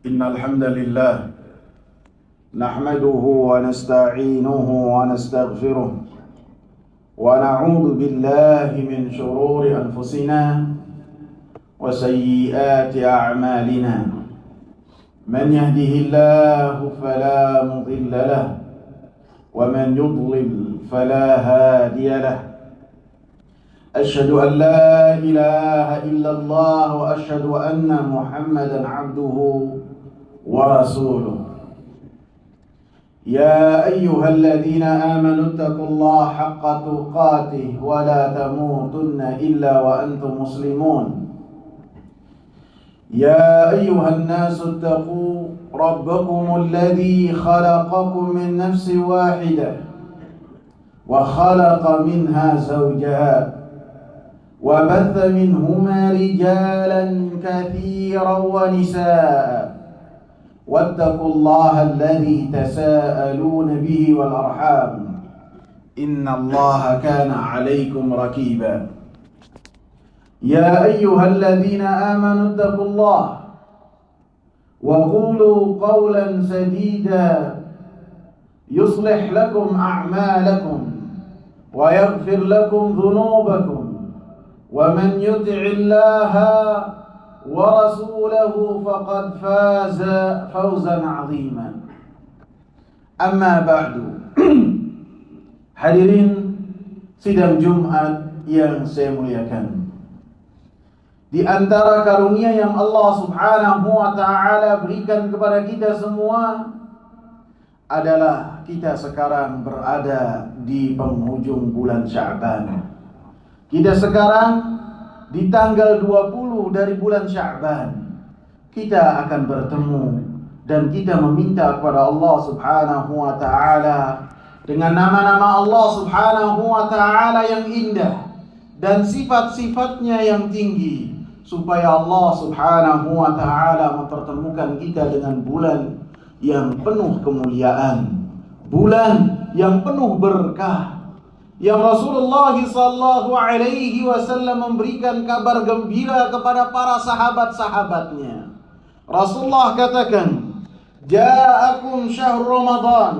إن الحمد لله نحمده ونستعينه ونستغفره ونعوذ بالله من شرور أنفسنا وسيئات أعمالنا من يهده الله فلا مضل له ومن يضلل فلا هادي له أشهد أن لا إله إلا الله وأشهد أن محمدا عبده ورسوله يا أيها الذين آمنوا اتقوا الله حق تقاته ولا تموتن إلا وأنتم مسلمون يا أيها الناس اتقوا ربكم الذي خلقكم من نفس واحدة وخلق منها زوجها وبث منهما رجالا كثيرا ونساء واتقوا الله الذي تساءلون به والأرحام إن الله كان عليكم رقيبا يا أيها الذين آمنوا اتقوا الله وقولوا قولا سديدا يصلح لكم أعمالكم ويغفر لكم ذنوبكم ومن يطع الله ورسوله فقد فاز فوزا عظيما. Amma ba'du. Hadirin sidang Jumat yang saya muliakan, di antara karunia yang Allah Subhanahu wa ta'ala berikan kepada kita semua adalah kita sekarang berada di penghujung bulan Sya'ban. Kita sekarang di tanggal 20 dari bulan Sya'ban. Kita akan bertemu dan kita meminta kepada Allah Subhanahu wa ta'ala dengan nama-nama Allah Subhanahu wa ta'ala yang indah dan sifat-sifatnya yang tinggi, supaya Allah Subhanahu wa ta'ala mempertemukan kita dengan bulan yang penuh kemuliaan, bulan yang penuh berkah, yang Rasulullah sallallahu alaihi wasallam memberikan kabar gembira kepada para sahabat-sahabatnya. Rasulullah katakan, "Ja'akum syahrul Ramadan."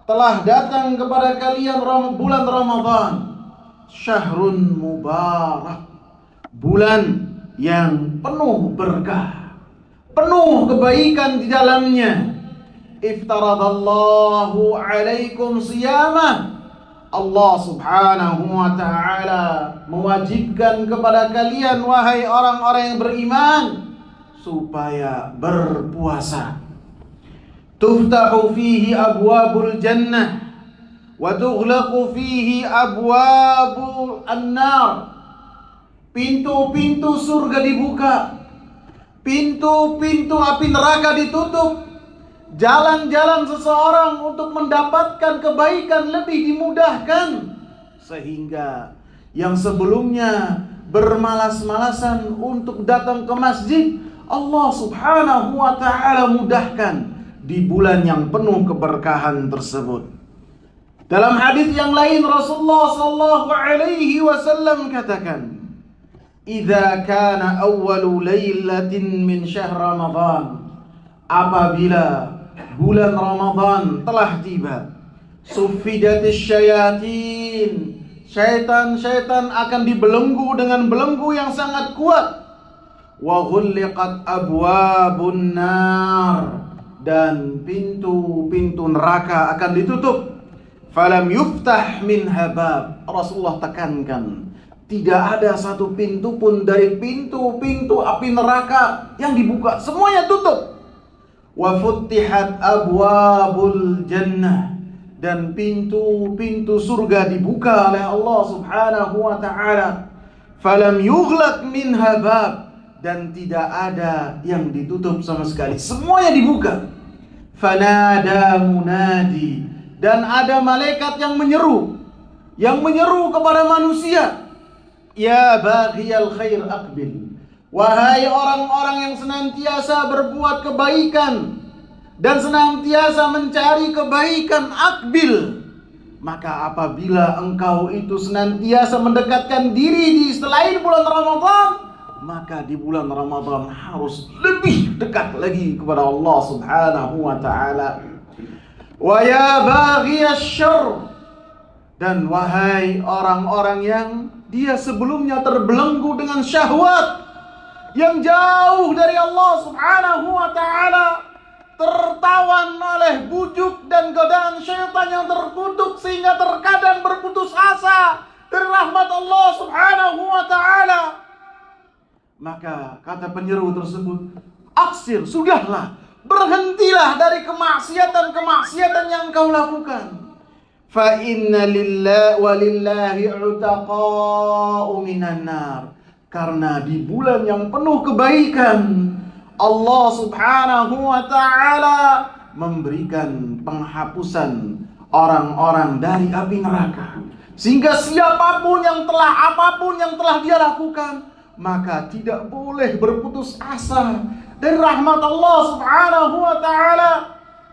Telah datang kepada kalian bulan Ramadan. Syahrun mubarak. Bulan yang penuh berkah, penuh kebaikan di dalamnya. Iftaradallahu alaikum siyamah. Allah Subhanahu wa ta'ala mewajibkan kepada kalian, wahai orang-orang yang beriman, supaya berpuasa. Tuftahu fihi abwabul jannah wa tughlaqu fihi abwabul annar. Pintu-pintu surga dibuka, pintu-pintu api neraka ditutup. Jalan-jalan seseorang untuk mendapatkan kebaikan lebih dimudahkan, sehingga yang sebelumnya bermalas-malasan untuk datang ke masjid, Allah Subhanahu wa ta'ala mudahkan di bulan yang penuh keberkahan tersebut. Dalam hadis yang lain Rasulullah sallallahu alaihi wasallam katakan, "Idza kana awwalu lailatin min syahr Ramadan," apabila bulan Ramadan telah tiba, suffidatis syayatin, syaitan-syaitan akan dibelenggu dengan belenggu yang sangat kuat. Wa ghulliqat abwabun nar, dan pintu-pintu neraka akan ditutup. Falam yuftah minha bab. Rasulullah tekankan, tidak ada satu pintu pun dari pintu-pintu api neraka yang dibuka, semuanya tutup. Wa futtihat abwabul jannah, dan pintu-pintu surga dibuka oleh Allah Subhanahu wa ta'ala. Falam yughlaq minha bab, dan tidak ada yang ditutup sama sekali, semuanya dibuka. Fanada munadi, dan ada malaikat yang menyeru kepada manusia, ya baghiyal khair aqbil, wahai orang-orang yang senantiasa berbuat kebaikan dan senantiasa mencari kebaikan, aqbil, maka apabila engkau itu senantiasa mendekatkan diri di selain bulan Ramadan, maka di bulan Ramadan harus lebih dekat lagi kepada Allah Subhanahu wa ta'ala. Wa ya baghiyasy syarr, dan wahai orang-orang yang dia sebelumnya terbelenggu dengan syahwat, yang jauh dari Allah Subhanahu wa ta'ala, tertawan oleh bujuk dan godaan syaitan yang terkutuk sehingga terkadang berputus asa dari rahmat Allah Subhanahu wa ta'ala. Maka kata penyeru tersebut, aksir, sudahlah, berhentilah dari kemaksiatan-kemaksiatan yang kau lakukan. Fa inna lillahi wa lillahi utaqa'u minan nar. Karena di bulan yang penuh kebaikan, Allah Subhanahu wa ta'ala memberikan penghapusan orang-orang dari api neraka. Sehingga apapun yang telah dia lakukan, maka tidak boleh berputus asa dari rahmat Allah Subhanahu wa ta'ala.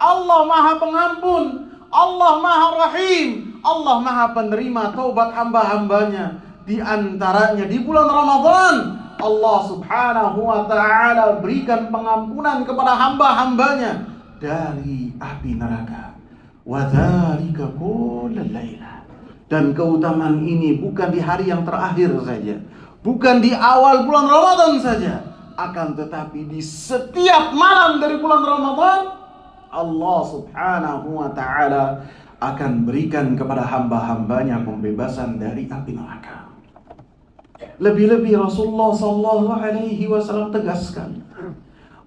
Allah Maha Pengampun, Allah Maha Rahim, Allah Maha Penerima taubat hamba-hambanya. Di antaranya di bulan Ramadan, Allah Subhanahu wa ta'ala berikan pengampunan kepada hamba-hambanya dari api neraka. Wa dzalika kullal laila. Dan keutamaan ini bukan di hari yang terakhir saja, bukan di awal bulan Ramadan saja, akan tetapi di setiap malam dari bulan Ramadan, Allah Subhanahu wa ta'ala akan berikan kepada hamba-hambanya pembebasan dari api neraka. Lebih-lebih Rasulullah sallallahu alaihi wasallam tegaskan,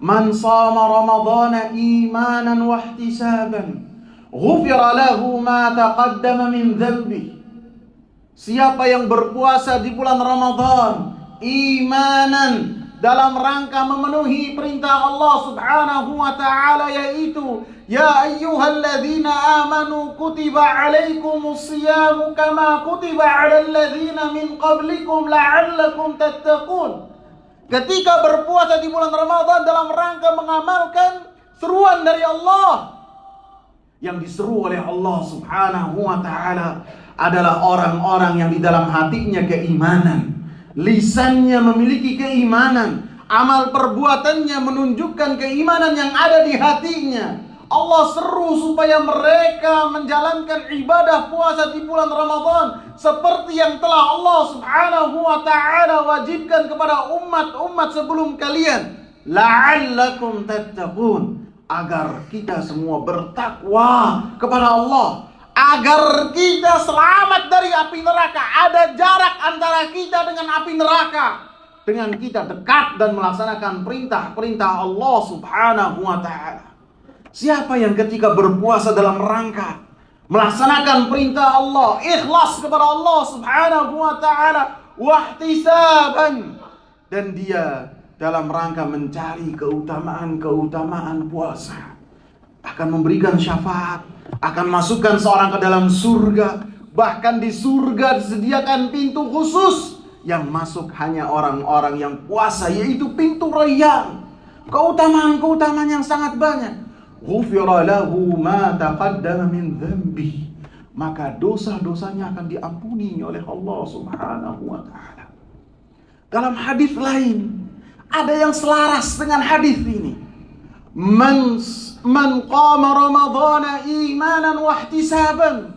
man shama ramadhana imanan wa ihtisaban ghufira lahu ma taqaddama min dhanbi. Siapa yang berpuasa di bulan Ramadan imanan, dalam rangka memenuhi perintah Allah Subhanahu wa ta'ala, yaitu ya ayyuhalladzina amanu kutiba alaikumus siyamu kama kutiba alal ladzina min qablikum la'allakum tattaqun. Ketika berpuasa di bulan Ramadan dalam rangka mengamalkan seruan dari Allah, yang diseru oleh Allah Subhanahu wa ta'ala adalah orang-orang yang di dalam hatinya keimanan, lisannya memiliki keimanan, amal perbuatannya menunjukkan keimanan yang ada di hatinya. Allah seru supaya mereka menjalankan ibadah puasa di bulan Ramadan seperti yang telah Allah Subhanahu wa ta'ala wajibkan kepada umat-umat sebelum kalian. La'allakum tattaqun, agar kita semua bertakwa kepada Allah, agar kita selamat dari api neraka. Ada jarak antara kita dengan api neraka dengan kita dekat dan melaksanakan perintah-perintah Allah Subhanahu wa ta'ala. Siapa yang ketika berpuasa dalam rangka melaksanakan perintah Allah, ikhlas kepada Allah Subhanahu wa ta'ala, wahtisaban, dan dia dalam rangka mencari keutamaan puasa, akan memberikan syafaat, akan masukkan seorang ke dalam surga. Bahkan di surga disediakan pintu khusus yang masuk hanya orang-orang yang puasa, yaitu pintu Rayyan. Keutamaan yang sangat banyak. Ghufira lahu ma taqaddama min dhanbi, maka dosa-dosanya akan diampuni oleh Allah Subhanahu wa ta'ala. Dalam hadis lain ada yang selaras dengan hadis ini. Man qama ramadhana imanan wa ihtisaban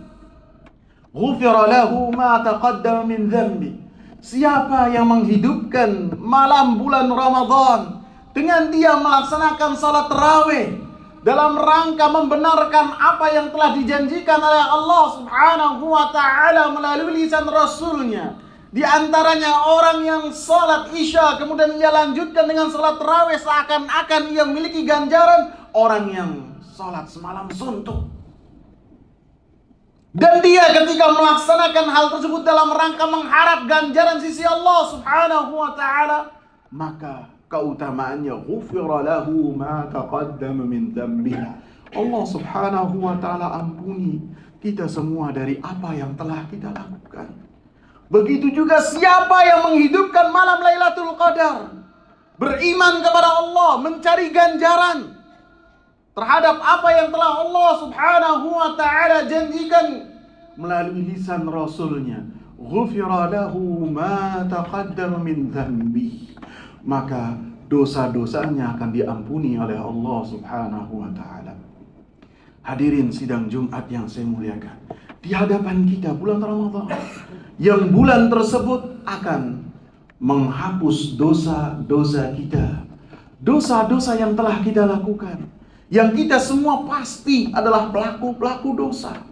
ghufira lahu ma taqaddama min dhanbi. Siapa yang menghidupkan malam bulan Ramadan dengan dia melaksanakan salat tarawih dalam rangka membenarkan apa yang telah dijanjikan oleh Allah Subhanahu wa ta'ala melalui lisan Rasulnya. Di antaranya orang yang salat isya kemudian ia lanjutkan dengan salat tarawih, seakan-akan ia memiliki ganjaran orang yang salat semalam suntuk. Dan dia ketika melaksanakan hal tersebut dalam rangka mengharap ganjaran sisi Allah Subhanahu wa ta'ala, maka keutamaannya ghufira lahu ma taqaddama min dhanbihi. Allah Subhanahu wa ta'ala ampuni kita semua dari apa yang telah kita lakukan. Begitu juga siapa yang menghidupkan malam Lailatul Qadar, beriman kepada Allah, mencari ganjaran terhadap apa yang telah Allah Subhanahu wa ta'ala janjikan melalui lisan Rasulnya. Ghufira lahu ma taqaddama min dhanbihi maka dosa-dosanya akan diampuni oleh Allah Subhanahu wa ta'ala. Hadirin sidang Jumat yang saya muliakan, di hadapan kita bulan Ramadan, yang bulan tersebut akan menghapus dosa-dosa kita, dosa-dosa yang telah kita lakukan, yang kita semua pasti adalah pelaku-pelaku dosa.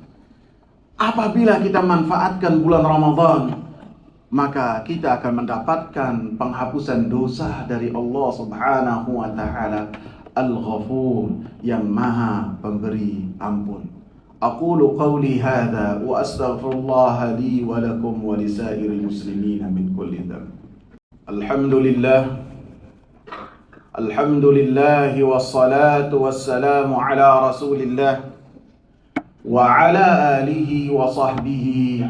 Apabila kita manfaatkan bulan Ramadan, maka kita akan mendapatkan penghapusan dosa dari Allah Subhanahu wa ta'ala Al-Ghafur, yang maha pemberi ampun. Aqulu qawli hadha wa astaghfirullah li wa lakum wa lisairil muslimina min kulli dhanb. Alhamdulillah wassalatu wassalamu ala Rasulillah wa ala alihi wa sahbihi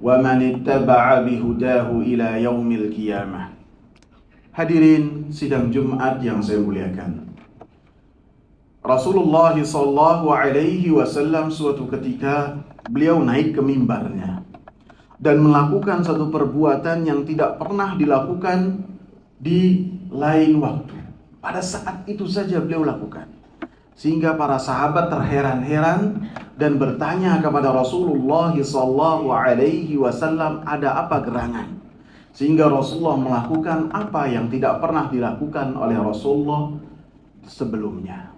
wa man ittaba'a bihudahu ila yaumil qiyamah. Hadirin sidang Jumat yang saya muliakan, Rasulullah sallallahu alaihi wasallam suatu ketika beliau naik ke mimbarnya dan melakukan satu perbuatan yang tidak pernah dilakukan di lain waktu. Pada saat itu saja beliau lakukan, sehingga para sahabat terheran-heran dan bertanya kepada Rasulullah sallallahu alaihi wasallam, ada apa gerangan? Sehingga Rasulullah melakukan apa yang tidak pernah dilakukan oleh Rasulullah sebelumnya.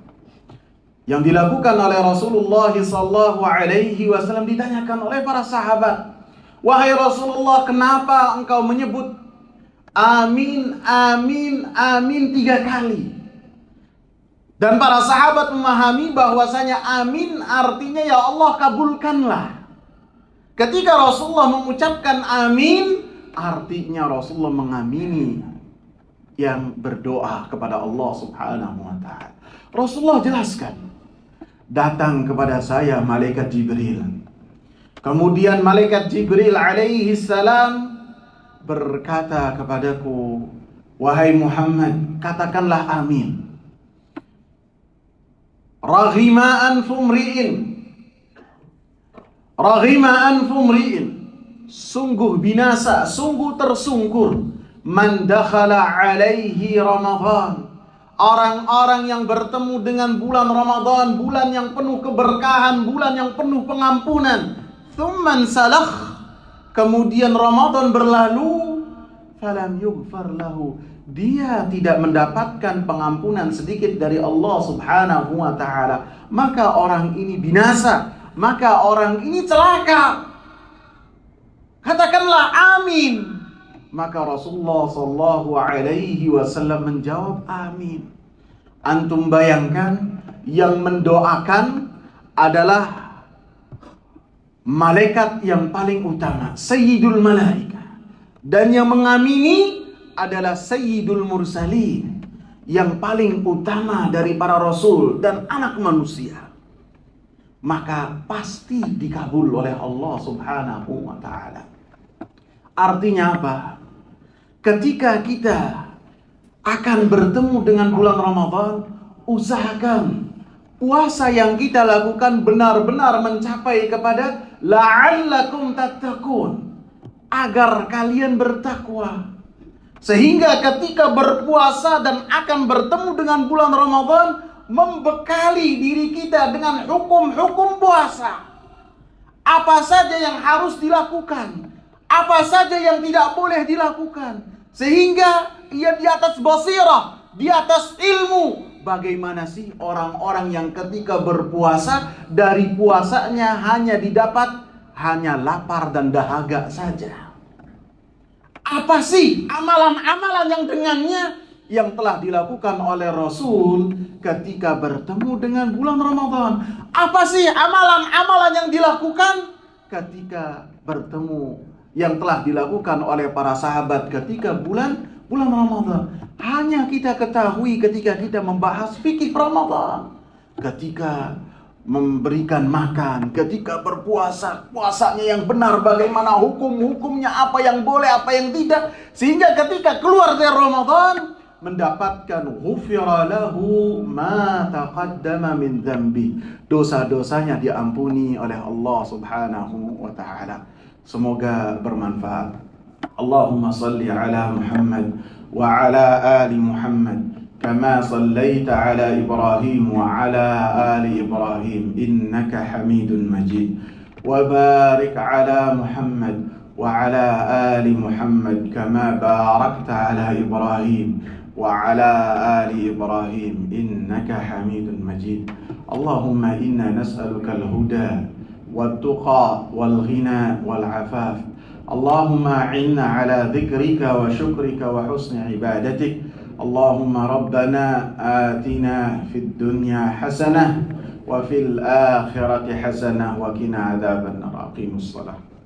Yang dilakukan oleh Rasulullah sallallahu alaihi wasallam, ditanyakan oleh para sahabat, wahai Rasulullah, kenapa engkau menyebut amin, amin, amin 3 kali? Dan para sahabat memahami bahwasanya amin artinya ya Allah kabulkanlah. Ketika Rasulullah mengucapkan amin, artinya Rasulullah mengamini yang berdoa kepada Allah Subhanahu wa ta'ala. Rasulullah jelaskan, datang kepada saya malaikat Jibril. Kemudian malaikat Jibril alaihi salam berkata kepadaku, wahai Muhammad, katakanlah amin. Raghima anfumri'in, sungguh binasa, sungguh tersungkur, man dakhala alaihi Ramadan, orang-orang yang bertemu dengan bulan Ramadan, bulan yang penuh keberkahan, bulan yang penuh pengampunan. Thumman salakh, kemudian Ramadan berlalu, falam yughfar lahu, dia tidak mendapatkan pengampunan sedikit dari Allah Subhanahu wa ta'ala. Maka orang ini binasa, maka orang ini celaka. Katakanlah amin. Maka Rasulullah sallallahu alaihi wasallam menjawab amin. Antum bayangkan, yang mendoakan adalah malaikat yang paling utama, Sayyidul Malaika, dan yang mengamini adalah Sayyidul Mursalin, yang paling utama dari para rasul dan anak manusia. Maka pasti dikabul oleh Allah Subhanahu wa ta'ala. Artinya apa? Ketika kita akan bertemu dengan bulan Ramadan, usahakan puasa yang kita lakukan benar-benar mencapai kepada la'allakum tattaqun, agar kalian bertakwa. Sehingga ketika berpuasa dan akan bertemu dengan bulan Ramadan, membekali diri kita dengan hukum-hukum puasa. Apa saja yang harus dilakukan, apa saja yang tidak boleh dilakukan, sehingga ia di atas basirah, di atas ilmu. Bagaimana sih orang-orang yang ketika berpuasa, dari puasanya hanya didapat hanya lapar dan dahaga saja? Apa sih amalan-amalan yang dengannya yang telah dilakukan oleh Rasul ketika bertemu dengan bulan Ramadan? Apa sih amalan-amalan yang dilakukan ketika bertemu, yang telah dilakukan oleh para sahabat ketika bulan Ramadan? Hanya kita ketahui ketika kita membahas fikih Ramadan, ketika memberikan makan, ketika berpuasa, puasanya yang benar, bagaimana hukum-hukumnya, apa yang boleh, apa yang tidak, sehingga ketika keluar dari Ramadan mendapatkan ghufira lahu ma taqaddama min dzambi, dosa-dosanya diampuni oleh Allah Subhanahu wa ta'ala. Semoga bermanfaat. اللهم صل على محمد وعلى آل محمد كما صليت على إبراهيم وعلى آل إبراهيم إنك حميد مجيد وبارك على محمد وعلى آل محمد كما باركت على إبراهيم وعلى آل إبراهيم إنك حميد مجيد اللهم إنا نسألك الهدى والتقى والغنى والعفاف اللهم أعنا على ذكرك وشكرك وحسن عبادتك اللهم ربنا آتنا في الدنيا حسنة وفي الآخرة حسنة وقنا عذاب النار. أقيموا الصلاة.